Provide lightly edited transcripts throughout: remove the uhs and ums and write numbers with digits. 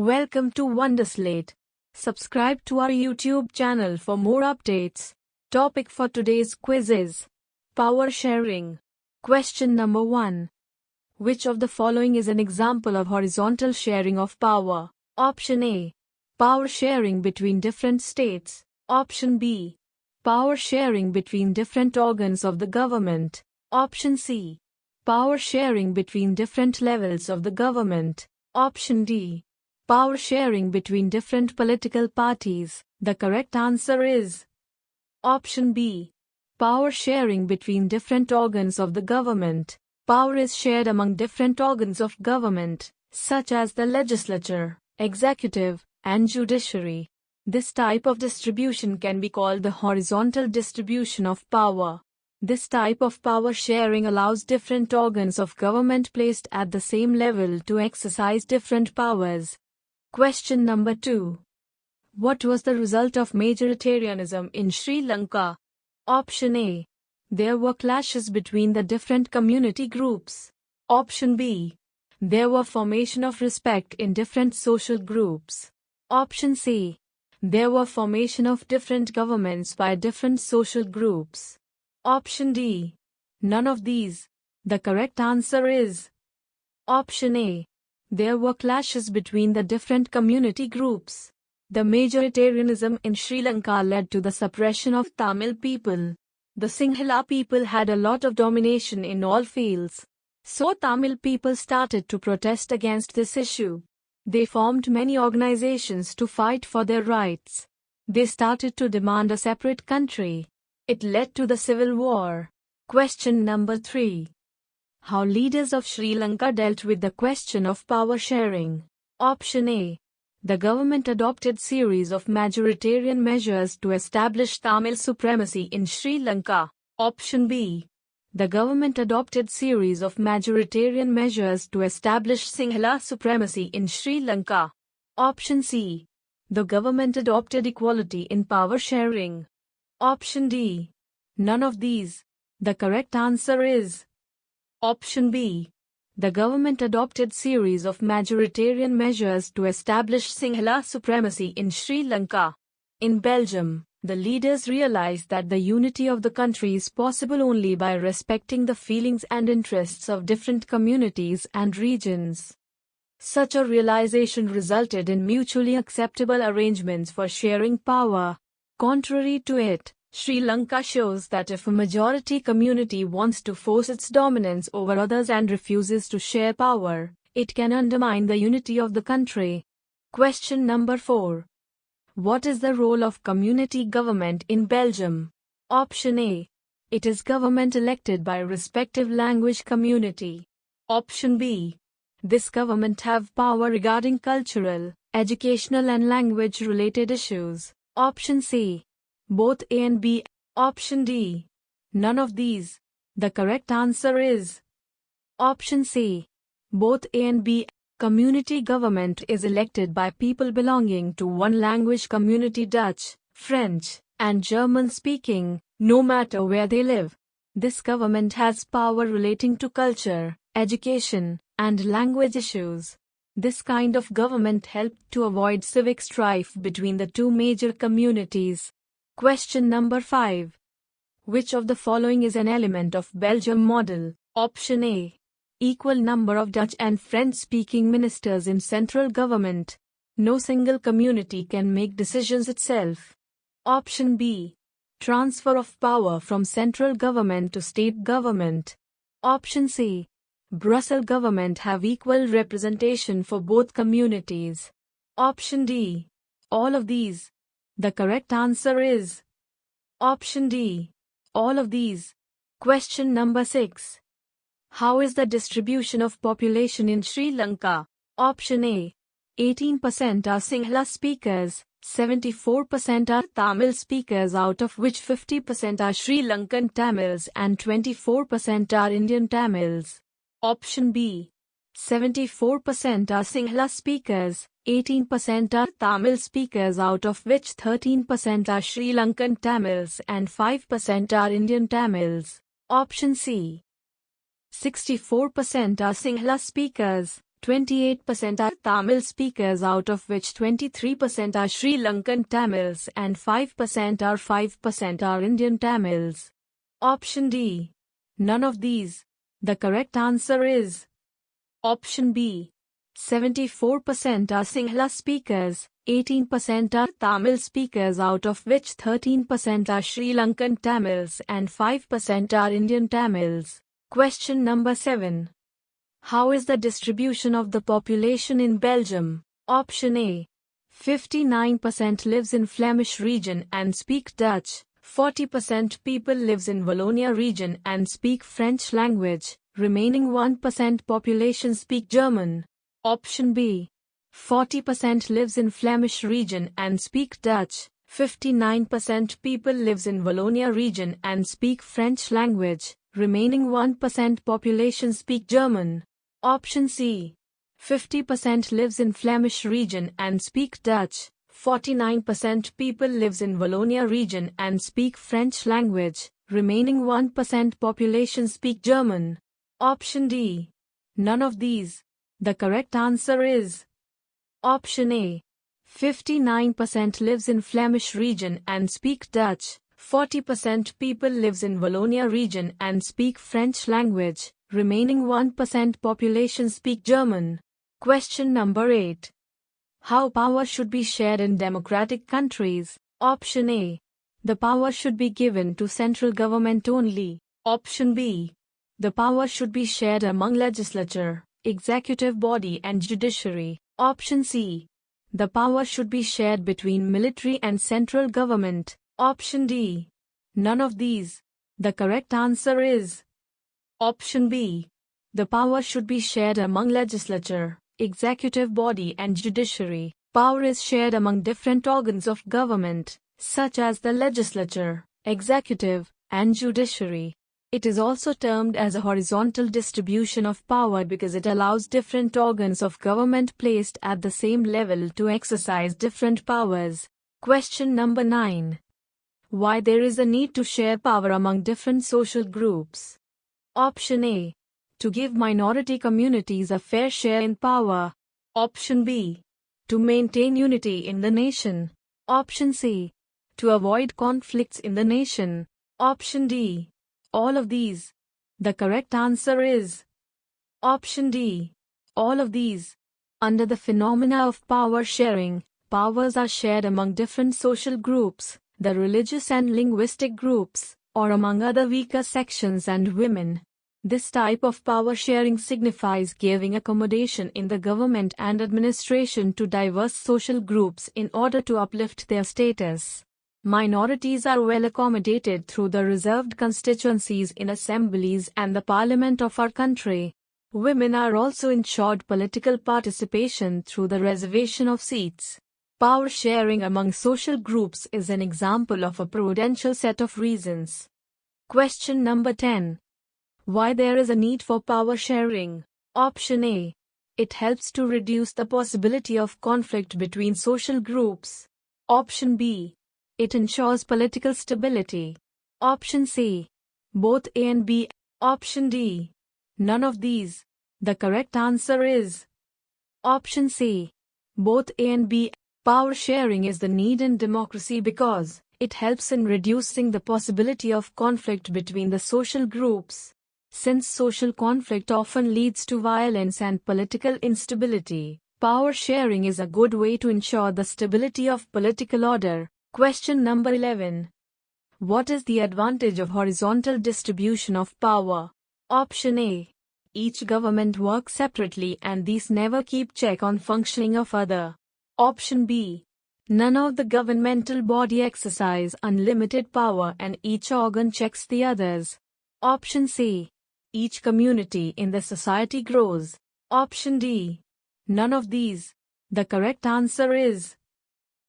Welcome to Wonderslate. Subscribe to our YouTube channel for more updates. Topic for today's quiz is power sharing. Question number 1. Which of the following is an example of horizontal sharing of power? Option A. Power sharing between different states. Option B. Power sharing between different organs of the government. Option C. Power sharing between different levels of the government. Option D. Power sharing between different political parties. The correct answer is Option B. Power sharing between different organs of the government. Power is shared among different organs of government, such as the legislature, executive, and judiciary. This type of distribution can be called the horizontal distribution of power. This type of power sharing allows different organs of government placed at the same level to exercise different powers. Question number 2. What was the result of majoritarianism in Sri Lanka? Option A. There were clashes between the different community groups. Option B. There were formation of respect in different social groups. Option C. There were formation of different governments by different social groups. Option D. None of these. The correct answer is Option A. There were clashes between the different community groups. The majoritarianism in Sri Lanka led to the suppression of Tamil people. The Sinhala people had a lot of domination in all fields. So Tamil people started to protest against this issue. They formed many organizations to fight for their rights. They started to demand a separate country. It led to the civil war. Question number 3. How leaders of Sri Lanka dealt with the question of power sharing? Option A. The government adopted series of majoritarian measures to establish Tamil supremacy in Sri Lanka. Option B. The government adopted series of majoritarian measures to establish Sinhala supremacy in Sri Lanka. Option C. The government adopted equality in power sharing. Option D. None of these. The correct answer is Option B. The government adopted series of majoritarian measures to establish Sinhala supremacy in Sri Lanka. In Belgium, the leaders realized that the unity of the country is possible only by respecting the feelings and interests of different communities and regions. Such a realization resulted in mutually acceptable arrangements for sharing power. Contrary to it, Sri Lanka shows that if a majority community wants to force its dominance over others and refuses to share power, it can undermine the unity of the country. Question number 4. What is the role of community government in Belgium? Option A. It is government elected by respective language community. Option B. This government have power regarding cultural, educational and language-related issues. Option C. Both A and B. Option D. None of these. The correct answer is Option C. Both A and B. Community government is elected by people belonging to one language community, Dutch, French, and German speaking, no matter where they live. This government has power relating to culture, education, and language issues. This kind of government helped to avoid civic strife between the two major communities. Question number 5. Which of the following is an element of Belgium model? Option A. Equal number of Dutch and French-speaking ministers in central government. No single community can make decisions itself. Option B. Transfer of power from central government to state government. Option C. Brussels government have equal representation for both communities. Option D. All of these. The correct answer is Option D. All of these. Question number 6. How is the distribution of population in Sri Lanka? Option A. 18% are Sinhala speakers, 74% are Tamil speakers, out of which 50% are Sri Lankan Tamils and 24% are Indian Tamils. Option B. 74% are Sinhala speakers, 18% are Tamil speakers, out of which 13% are Sri Lankan Tamils and 5% are Indian Tamils. Option C. 64% are Sinhala speakers, 28% are Tamil speakers, out of which 23% are Sri Lankan Tamils and 5% are Indian Tamils. Option D. None of these. The correct answer is option B. 74% are Sinhala speakers, 18% are Tamil speakers, out of which 13% are Sri Lankan Tamils and 5% are Indian Tamils. Question number 7. How is the distribution of the population in Belgium? Option A. 59% lives in Flemish region and speak Dutch, 40% people lives in Wallonia region and speak French language, remaining 1% population speak German. Option B. 40% lives in Flemish region and speak Dutch, 59% people lives in Wallonia region and speak French language, remaining 1% population speak German. Option C. 50% lives in Flemish region and speak Dutch, 49% people lives in Wallonia region and speak French language, remaining 1% population speak German. Option D. None of these. The correct answer is option A. 59% lives in Flemish region and speak Dutch, 40% people lives in Wallonia region and speak French language, remaining 1% population speak German. Question number 8. How power should be shared in democratic countries? Option A. The power should be given to central government only. Option B. The power should be shared among legislature, executive body and judiciary. Option C. The power should be shared between military and central government. Option D. None of these. The correct answer is option B. The power should be shared among legislature, executive body and judiciary. Power is shared among different organs of government, such as the legislature, executive, and judiciary. It is also termed as a horizontal distribution of power because it allows different organs of government placed at the same level to exercise different powers. Question number 9. Why there is a need to share power among different social groups? Option A. To give minority communities a fair share in power. Option B. To maintain unity in the nation. Option C. To avoid conflicts in the nation. Option D. All of these. The correct answer is option D. All of these. Under the phenomena of power sharing, powers are shared among different social groups, the religious and linguistic groups, or among other weaker sections and women. This type of power sharing signifies giving accommodation in the government and administration to diverse social groups in order to uplift their status. Minorities are well accommodated through the reserved constituencies in assemblies and the parliament of our country. Women are also ensured political participation through the reservation of seats. Power sharing among social groups is an example of a prudential set of reasons. Question number 10. Why there is a need for power sharing? Option A. It helps to reduce the possibility of conflict between social groups. Option B. It ensures political stability. Option C. Both A and B. Option D. None of these. The correct answer is option C. Both A and B. Power sharing is the need in democracy because it helps in reducing the possibility of conflict between the social groups. Since social conflict often leads to violence and political instability, power sharing is a good way to ensure the stability of political order. Question number 11. What is the advantage of horizontal distribution of power? Option A. Each government works separately and these never keep check on functioning of other. Option B. None of the governmental body exercise unlimited power and each organ checks the others. Option C. Each community in the society grows. Option D. None of these. The correct answer is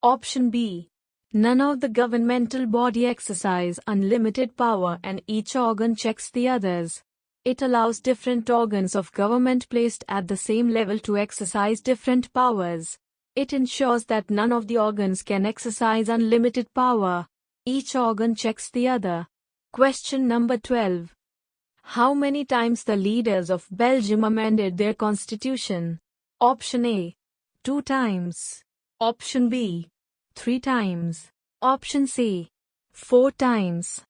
option B. None of the governmental body exercise unlimited power and each organ checks the others. It allows different organs of government placed at the same level to exercise different powers. It ensures that none of the organs can exercise unlimited power. Each organ checks the other. Question number 12. How many times the leaders of Belgium amended their constitution? Option A, 2 times. Option B, 3 times. Option C, 4 times.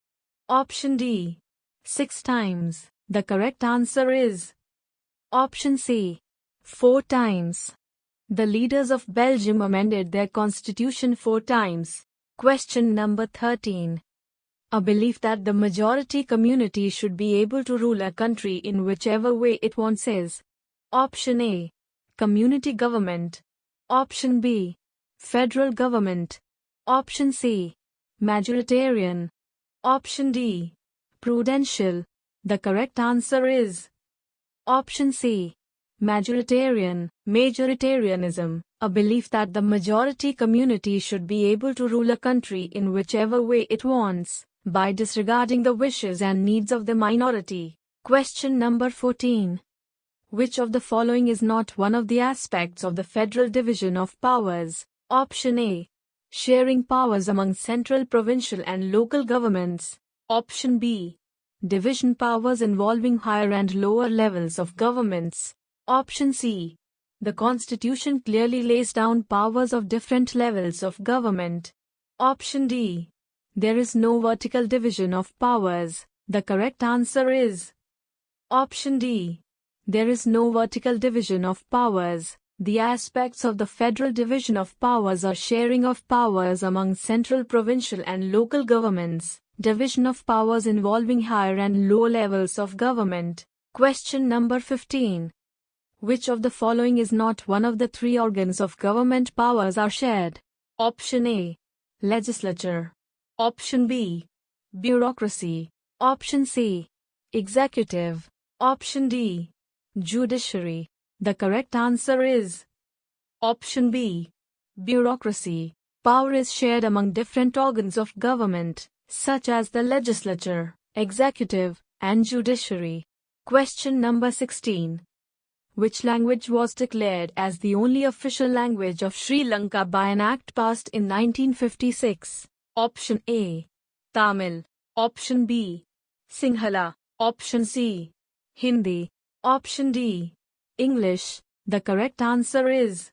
Option D, 6 times. The correct answer is option C, 4 times. The leaders of Belgium amended their constitution 4 times. Question number 13. A belief that the majority community should be able to rule a country in whichever way it wants is: option A, community government. Option B, federal government. Option C, majoritarian. Option D, prudential. The correct answer is option C, majoritarian. Majoritarianism, a belief that the majority community should be able to rule a country in whichever way it wants, by disregarding the wishes and needs of the minority. Question number 14. Which of the following is not one of the aspects of the federal division of powers? Option A, sharing powers among central, provincial and local governments. Option B, division powers involving higher and lower levels of governments. Option C, the Constitution clearly lays down powers of different levels of government. Option D, there is no vertical division of powers. The correct answer is option D, there is no vertical division of powers. The aspects of the federal division of powers are sharing of powers among central, provincial and local governments, division of powers involving higher and lower levels of government. Question number 15. Which of the following is not one of the 3 organs of government powers are shared? Option A, legislature. Option B, bureaucracy. Option C, executive. Option D, judiciary. The correct answer is option B, bureaucracy. Power is shared among different organs of government, such as the legislature, executive, and judiciary. Question number 16. Which language was declared as the only official language of Sri Lanka by an act passed in 1956? Option A, Tamil. Option B, Sinhala. Option C, Hindi. Option D, English. The correct answer is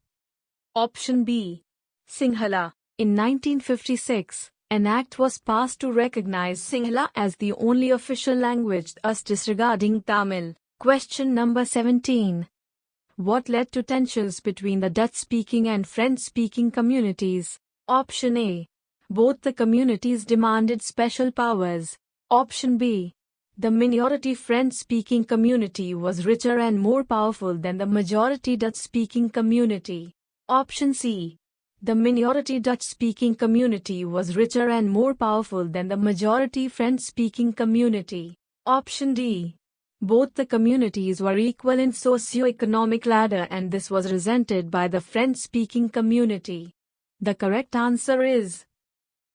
option B, Sinhala. In 1956, an act was passed to recognize Sinhala as the only official language, thus disregarding Tamil. Question number 17. What led to tensions between the Dutch-speaking and French-speaking communities? Option A, both the communities demanded special powers. Option B, the minority French-speaking community was richer and more powerful than the majority Dutch-speaking community. Option C, the minority Dutch-speaking community was richer and more powerful than the majority French-speaking community. Option D, both the communities were equal in socio-economic ladder and this was resented by the French-speaking community. The correct answer is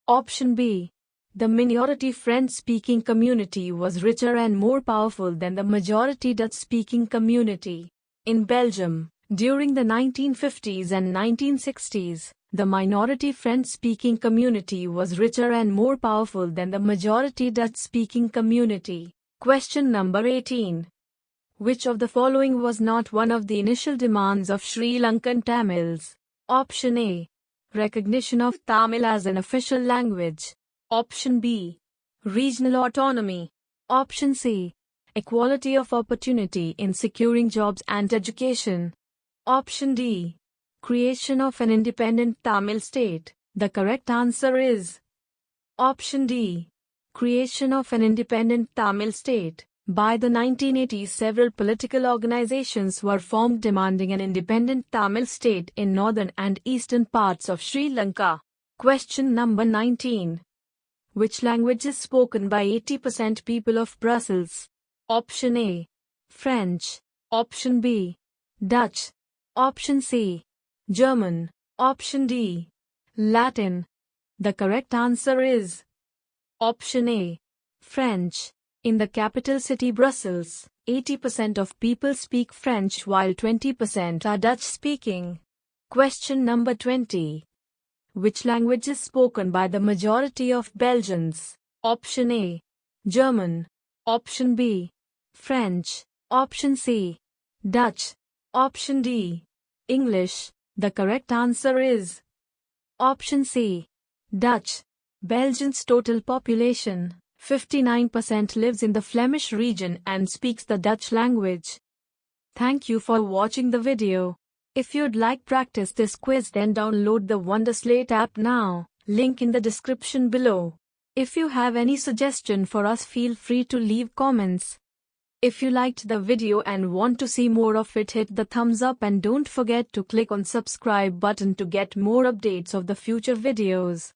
option B, the minority French-speaking community was richer and more powerful than the majority Dutch-speaking community. In Belgium, during the 1950s and 1960s, the minority French-speaking community was richer and more powerful than the majority Dutch-speaking community. Question number 18. Which of the following was not one of the initial demands of Sri Lankan Tamils? Option A, recognition of Tamil as an official language. Option B, regional autonomy. Option C, equality of opportunity in securing jobs and education. Option D, creation of an independent Tamil state. The correct answer is option D, creation of an independent Tamil state. By the 1980s, several political organizations were formed demanding an independent Tamil state in northern and eastern parts of Sri Lanka. Question number 19. Which language is spoken by 80% people of Brussels? Option A, French. Option B, Dutch. Option C, German. Option D, Latin. The correct answer is option A, French. In the capital city Brussels, 80% of people speak French while 20% are Dutch-speaking. Question number 20. Which language is spoken by the majority of Belgians? Option A, German. Option B, French. Option C. Dutch. Option D. English. The correct answer is option C. Dutch. Belgium's total population, 59% lives in the Flemish region and speaks the Dutch language. Thank you for watching the video. If you'd like practice this quiz, then download the Wonderslate app now, link in the description below. If you have any suggestion for us, feel free to leave comments. If you liked the video and want to see more of it, hit the thumbs up and don't forget to click on subscribe button to get more updates of the future videos.